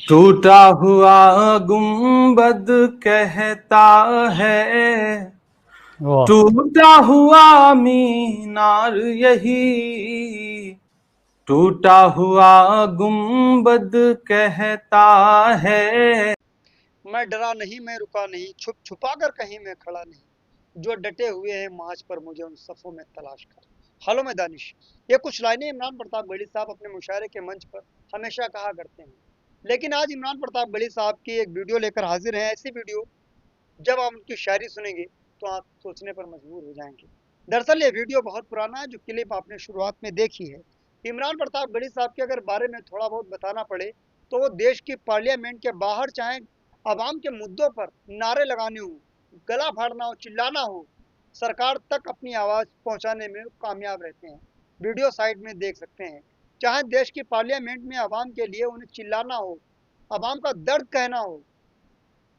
टूटा हुआ गुंबद कहता है, वाह टूटा हुआ मीनार यही, टूटा हुआ गुंबद कहता है। मैं डरा नहीं, मैं रुका नहीं, छुप छुपा कर कहीं मैं खड़ा नहीं, जो डटे हुए हैं मार्च पर मुझे उन सफ़ों में तलाश कर। हालो में दानिश, ये कुछ लाइनें इमरान प्रताप गढ़ी साहब अपने मुशायरे के मंच पर हमेशा कहा करते हैं। लेकिन आज इमरान प्रताप गढ़ी साहब की एक वीडियो लेकर हाजिर हैं। ऐसी वीडियो जब आप उनकी शायरी सुनेंगे तो आप सोचने पर मजबूर हो जाएंगे। दरअसल ये वीडियो बहुत पुराना है, जो क्लिप आपने शुरुआत में देखी है। इमरान प्रताप गढ़ी साहब के अगर बारे में थोड़ा बहुत बताना पड़े तो वो देश की पार्लियामेंट के बाहर चाहे आवाम के मुद्दों पर नारे लगाने हो, गला फाड़ना हो, चिल्लाना हो, सरकार तक अपनी आवाज़ पहुंचाने में कामयाब रहते हैं। वीडियो साइड में देख सकते हैं। चाहे देश की पार्लियामेंट में आवाम के लिए उन्हें चिल्लाना हो, आवाम का दर्द कहना हो,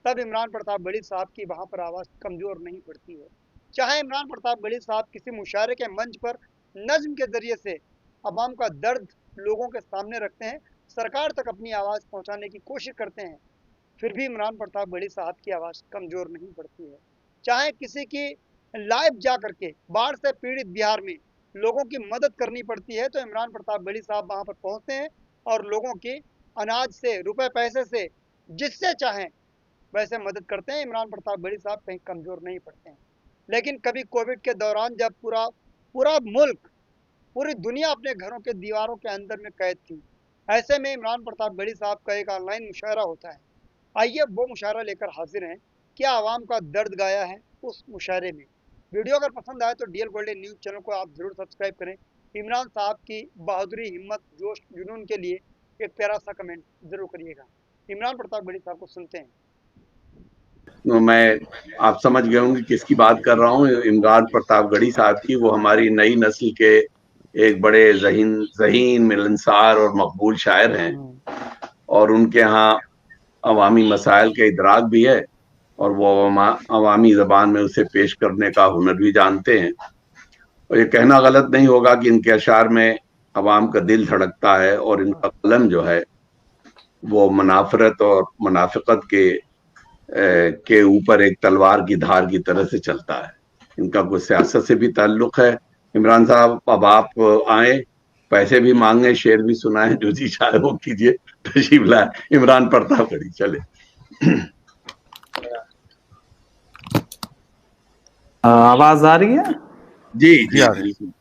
तब इमरान प्रताप गढ़ी साहब की वहाँ पर आवाज़ कमज़ोर नहीं पड़ती है। चाहे इमरान प्रताप गढ़ी साहब किसी मुशायरे के मंच पर नज्म के ज़रिए से अवाम का दर्द लोगों के सामने रखते हैं, सरकार तक अपनी आवाज़ पहुँचाने की कोशिश करते हैं, फिर भी इमरान प्रताप गढ़ी साहब की आवाज़ कमज़ोर नहीं पड़ती है। चाहे किसी की लाइव जा करके बाढ़ से पीड़ित बिहार में लोगों की मदद करनी पड़ती है तो इमरान प्रताप गढ़ी साहब वहाँ पर पहुँचते हैं और लोगों की अनाज से, रुपए पैसे से, जिससे चाहें वैसे मदद करते हैं। इमरान प्रताप गढ़ी साहब कहीं कमज़ोर नहीं पड़ते हैं। लेकिन कभी कोविड के दौरान जब पूरा पूरा मुल्क, पूरी दुनिया अपने घरों के दीवारों के अंदर में कैद थी, ऐसे में इमरान प्रताप गढ़ी साहब का एक ऑनलाइन मुशायरा होता है। आइए वो मुशायरा लेकर हाजिर हैं। क्या आवाम का दर्द गाया है उस मुशायरे में। वीडियो अगर पसंद आए तो डीएल गोल्डन न्यूज़ चैनल को आप ज़रूर सब्सक्राइब करें। इमरान साहब की बहादुरी, हिम्मत, जोश, जुनून के लिए एक प्यारा सा कमेंट ज़रूर करिएगा। इमरान प्रताप गढ़ी साहब को सुनते हैं। मैं आप समझ गए होंगे किसकी बात कर रहा हूँ। इमरान प्रताप गढ़ी साहब की। वो हमारी नई नस्ल के एक बड़े ज़हीन, मिलनसार और मकबूल शायर हैं और उनके यहाँ अवामी मसाइल का इदराक भी है और वो अवामी ज़बान में उसे पेश करने का हुनर भी जानते हैं। और ये कहना गलत नहीं होगा कि इनके अशार में अवाम का दिल धड़कता है और इनका कलम जो है वो मुनाफरत और मुनाफिकत के ऊपर एक तलवार की धार की तरह से चलता है। इनका कुछ सियासत से भी ताल्लुक है। इमरान साहब, अब आप आए, पैसे भी मांगे, शेर भी सुनाए, जो जी चाहे वो कीजिए, तशरीफ लाए। इमरान प्रताप गढ़ी, चले। आवाज आ रही है? जी जी बिल्कुल।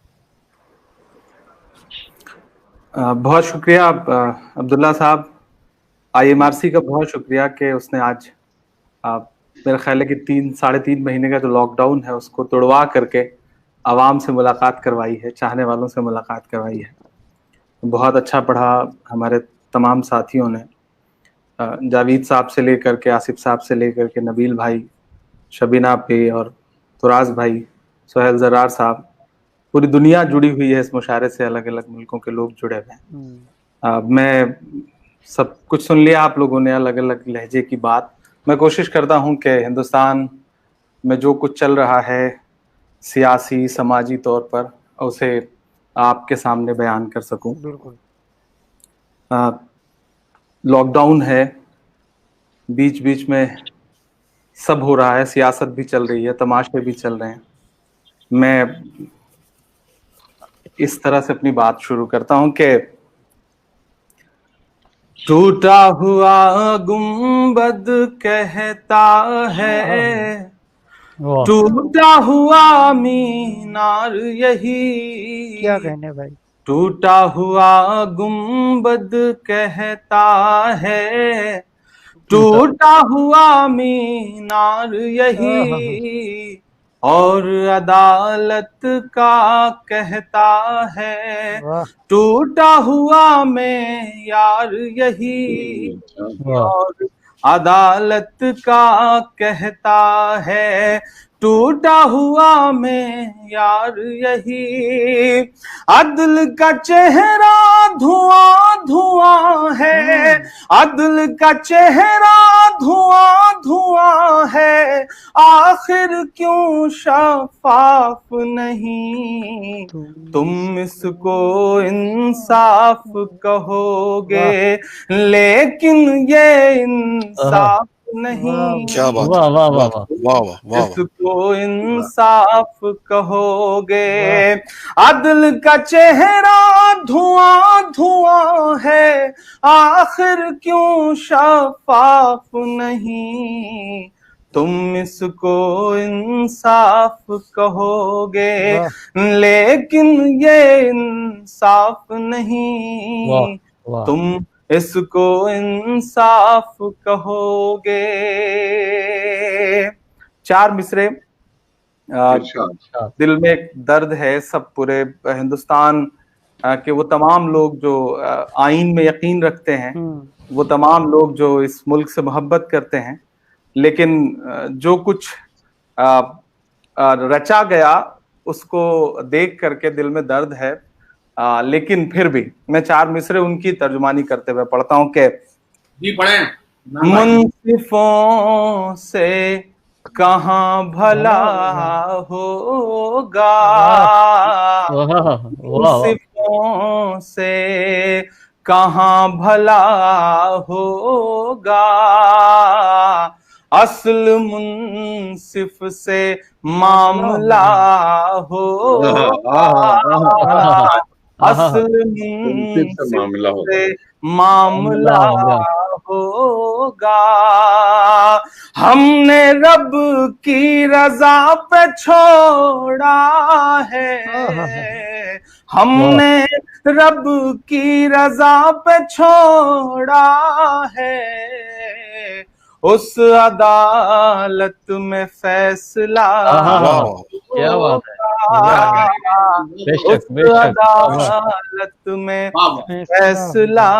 बहुत शुक्रिया अब्दुल्ला साहब, IMRC का बहुत शुक्रिया कि उसने आज मेरे ख्याल है कि 3-3.5 महीने का जो लॉकडाउन है उसको तोड़वा करके आवाम से मुलाकात करवाई है, चाहने वालों से मुलाकात करवाई है। बहुत अच्छा पढ़ा हमारे तमाम साथियों ने, जावेद साहब से लेकर के, आसिफ साहब से लेकर के, नबील भाई, शबीना पे और तुराज भाई, सोहेल जरार साहब, पूरी दुनिया जुड़ी हुई है इस मुशायरे से। अलग अलग मुल्कों के लोग जुड़े हुए हैं। मैं सब कुछ सुन लिया आप लोगों ने, अलग अलग लहजे की बात। मैं कोशिश करता हूं कि हिंदुस्तान में जो कुछ चल रहा है सियासी, समाजी तौर पर, उसे आपके सामने बयान कर सकूं। बिल्कुल। लॉकडाउन है, बीच बीच में सब हो रहा है, सियासत भी चल रही है, तमाशे भी चल रहे हैं। मैं इस तरह से अपनी बात शुरू करता हूं कि टूटा हुआ गुंबद कहता है, टूटा हुआ मीनार यही, क्या कहने भाई। टूटा हुआ गुंबद कहता है, टूटा हुआ मीनार यही, और अदालत का कहता है, टूटा हुआ मेयार यही, और अदालत का कहता है, टूटा हुआ मेयार यही। अदल का चेहरा धुआं धुआं है, अदल का चेहरा धुआं धुआं है, आखिर क्यों शफाफ नहीं। तुम इसको इंसाफ कहोगे, लेकिन ये इंसाफ नहीं। क्या बात वाह वाह वाह वाह वाह वाह वाह इसको इंसाफ कहोगे। अदल का चेहरा धुआं धुआं है, आखिर क्यों शफाफ नहीं। तुम इसको इंसाफ कहोगे, लेकिन ये इंसाफ नहीं। वाह तुम इसको इंसाफ कहोगे। 4 मिसरे दिल में एक दर्द है सब पूरे हिंदुस्तान के वो तमाम लोग जो आईन में यकीन रखते हैं, वो तमाम लोग जो इस मुल्क से मोहब्बत करते हैं, लेकिन जो कुछ रचा गया उसको देख करके दिल में दर्द है। लेकिन फिर भी मैं 4 मिसरे उनकी तर्जुमानी करते हुए पढ़ता हूँ कि मुंसिफों से कहाँ भला होगा, मुंसिफों से कहाँ भला होगा, असल मुंसिफ से मामला होगा, असल मुंसिफ से मामला होगा। हमने रब की रजा पे छोड़ा है, हमने रब की रजा पे छोड़ा है, उस अदालत में फैसला क्या बात है, उस अदालत में फैसला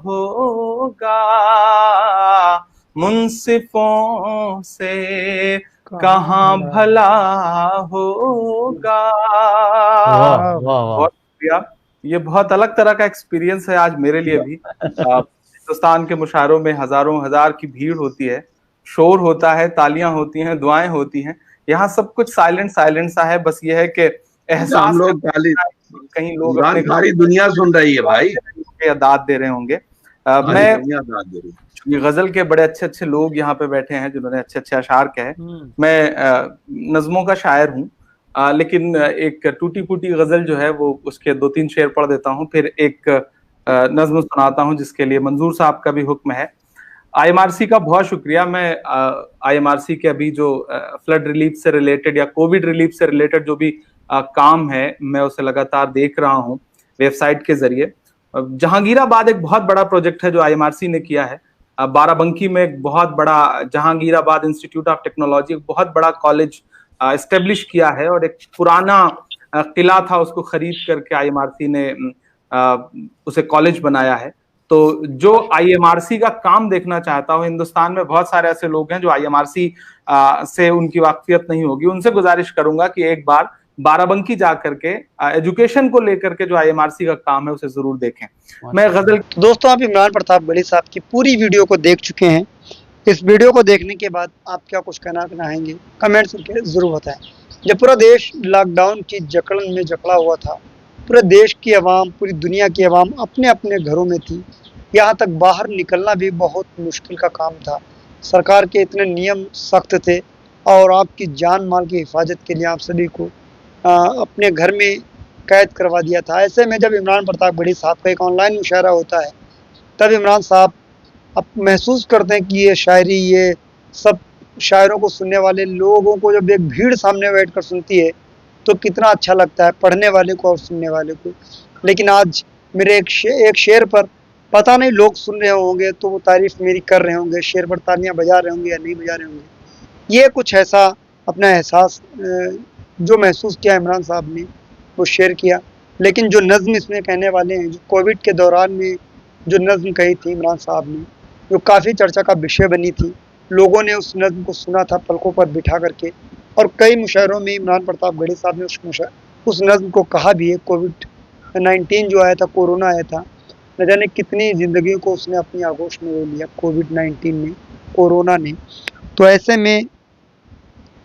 होगा, मुंसिफों से कहाँ भला होगा। बहुत शुक्रिया। ये बहुत अलग तरह का एक्सपीरियंस है आज मेरे लिए भी। हिंदुस्तान के मुशायरों में हजारों हजार की भीड़ होती है, शोर होता है, तालियां होती हैं, दुआएं होती हैं। यहाँ सब कुछ साइलेंट सा है। बस ये है कि एहसास लोग कहीं लोग सारी दुनिया सुन रही है भाई, दाद दे रहे होंगे। मैं ये गजल के बड़े अच्छे लोग यहाँ पे बैठे हैं जिन्होंने अच्छे अशार कहे। मैं नज्मों का शायर हूँ, लेकिन एक टूटी फूटी गजल जो है वो उसके 2-3 शेर पढ़ देता हूँ, फिर एक नज्म सुनाता हूँ जिसके लिए मंजूर साहब का भी हुक्म है। IMRC का बहुत शुक्रिया। मैं IMRC के अभी जो फ्लड रिलीफ से रिलेटेड या कोविड रिलीफ से रिलेटेड जो भी काम है मैं उसे लगातार देख रहा हूँ वेबसाइट के जरिए। जहांगीराबाद एक बहुत बड़ा प्रोजेक्ट है जो IMRC ने किया है। बाराबंकी में एक बहुत बड़ा जहांगीराबाद इंस्टीट्यूट ऑफ टेक्नोलॉजी एक बहुत बड़ा कॉलेज एस्टेब्लिश किया है, और एक पुराना किला था उसको खरीद करके IMRC ने उसे कॉलेज बनाया है। तो जो IMRC का काम देखना चाहता हो, हिंदुस्तान में बहुत सारे ऐसे लोग हैं जो IMRC से उनकी वाकफियत नहीं होगी, उनसे गुजारिश करूंगा कि एक बार बाराबंकी जा करके एजुकेशन को लेकर के जो IMRC का काम है उसे जरूर देखें। मैं गजल तो दोस्तों आप इमरान प्रताप गढ़ी साहब की पूरी वीडियो को देख चुके हैं। इस वीडियो को देखने के बाद आप क्या कुछ कहना चाहेंगे कमेंट्स करके जरूर बताएं। जब पूरा देश लॉकडाउन की जकड़न में जकड़ा हुआ था, पूरे देश की आवाम, पूरी दुनिया की आवाम अपने अपने घरों में थी, यहाँ तक बाहर निकलना भी बहुत मुश्किल का काम था। सरकार के इतने नियम सख्त थे और आपकी जान माल की हिफाजत के लिए आप सभी को अपने घर में कैद करवा दिया था। ऐसे में जब इमरान प्रताप गढ़ी साहब का एक ऑनलाइन मुशायरा होता है, तब इमरान साहब अब महसूस करते हैं कि ये शायरी, ये सब शायरों को सुनने वाले लोगों को जब एक भीड़ सामने बैठकर सुनती है तो कितना अच्छा लगता है, पढ़ने वाले को और सुनने वाले को। लेकिन आज मेरे एक शेर पर पता नहीं लोग सुन रहे होंगे तो वो तारीफ मेरी कर रहे होंगे, शेर पर तालियां बजा रहे होंगे या नहीं बजा रहे होंगे। ये कुछ ऐसा अपना एहसास जो महसूस किया इमरान साहब ने वो शेयर किया। लेकिन जो नज़्म इसमें कहने वाले हैं, जो कोविड के दौरान में जो नज़्म कही थी इमरान साहब ने, जो काफ़ी चर्चा का विषय बनी थी, लोगों ने उस नज़्म को सुना था पलकों पर बिठा करके, और कई मुशायरों में इमरान प्रताप गढ़ी साहब ने उस नज़्म को कहा भी है। कोविड-19 जो आया था, कोरोना आया था, न जाने कितनी ज़िंदगियों को उसने अपनी आगोश में ले लिया कोविड-19 ने। कोरोना ने। तो ऐसे में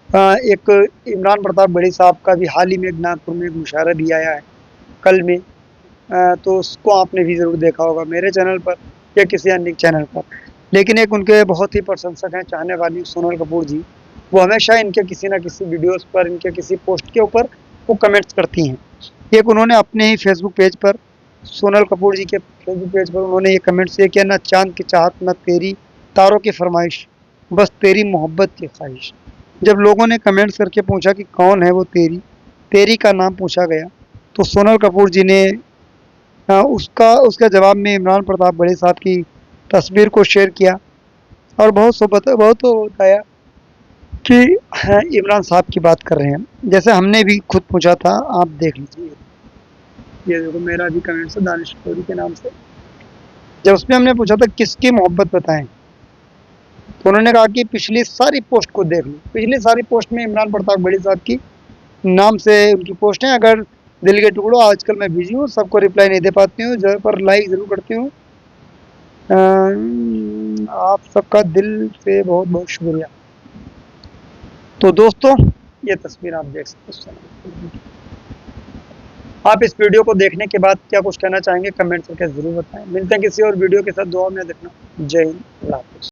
एक इमरान प्रताप बड़ी साहब का भी हाल ही में नागपुर में एक मुशायरा भी आया है कल में, तो उसको आपने भी ज़रूर देखा होगा मेरे चैनल पर या किसी अन्य चैनल पर। लेकिन एक उनके बहुत ही प्रशंसक हैं, चाहने वाली सोनल कपूर जी, वो हमेशा इनके किसी न किसी वीडियोस पर, इनके किसी पोस्ट के ऊपर वो कमेंट्स करती हैं। एक उन्होंने अपने ही फेसबुक पेज पर, सोनल कपूर जी के फेसबुक पेज पर उन्होंने ये कमेंट्स ये किया, ना चाँद की चाहत न तेरी तारों की फरमाइश, बस तेरी मोहब्बत की ख्वाहिश। जब लोगों ने कमेंट्स करके पूछा कि कौन है वो तेरी, तेरी का नाम पूछा गया, तो सोनल कपूर जी ने उसका जवाब में इमरान प्रताप बड़े साहब की तस्वीर को शेयर किया और बहुत बताया कि इमरान साहब की बात कर रहे हैं। जैसे हमने भी खुद पूछा था, आप देख लीजिए, ये देखो मेरा भी कमेंट्स है दानिश कोरी के नाम से। जब उसमें हमने पूछा था किसकी मोहब्बत बताएं, तो उन्होंने कहा कि पिछली सारी पोस्ट को देख लो। पिछली सारी पोस्ट में इमरान प्रताप बड़ी साहब की नाम से उनकी पोस्ट है। अगर दिल के टुकड़ों, आजकल मैं बिजी हूँ, सबको रिप्लाई नहीं दे पाती हूँ, जो पर लाइक ज़रूर करती हूँ। आप सबका दिल से बहुत बहुत शुक्रिया। तो दोस्तों, ये तस्वीर आप देख सकते हो। आप इस वीडियो को देखने के बाद क्या कुछ कहना चाहेंगे कमेंट करके ज़रूर बताएं। मिलते हैं किसी और वीडियो के साथ, दुआ में देखना। जय हिंद, अल्लाह हाफ़िज़।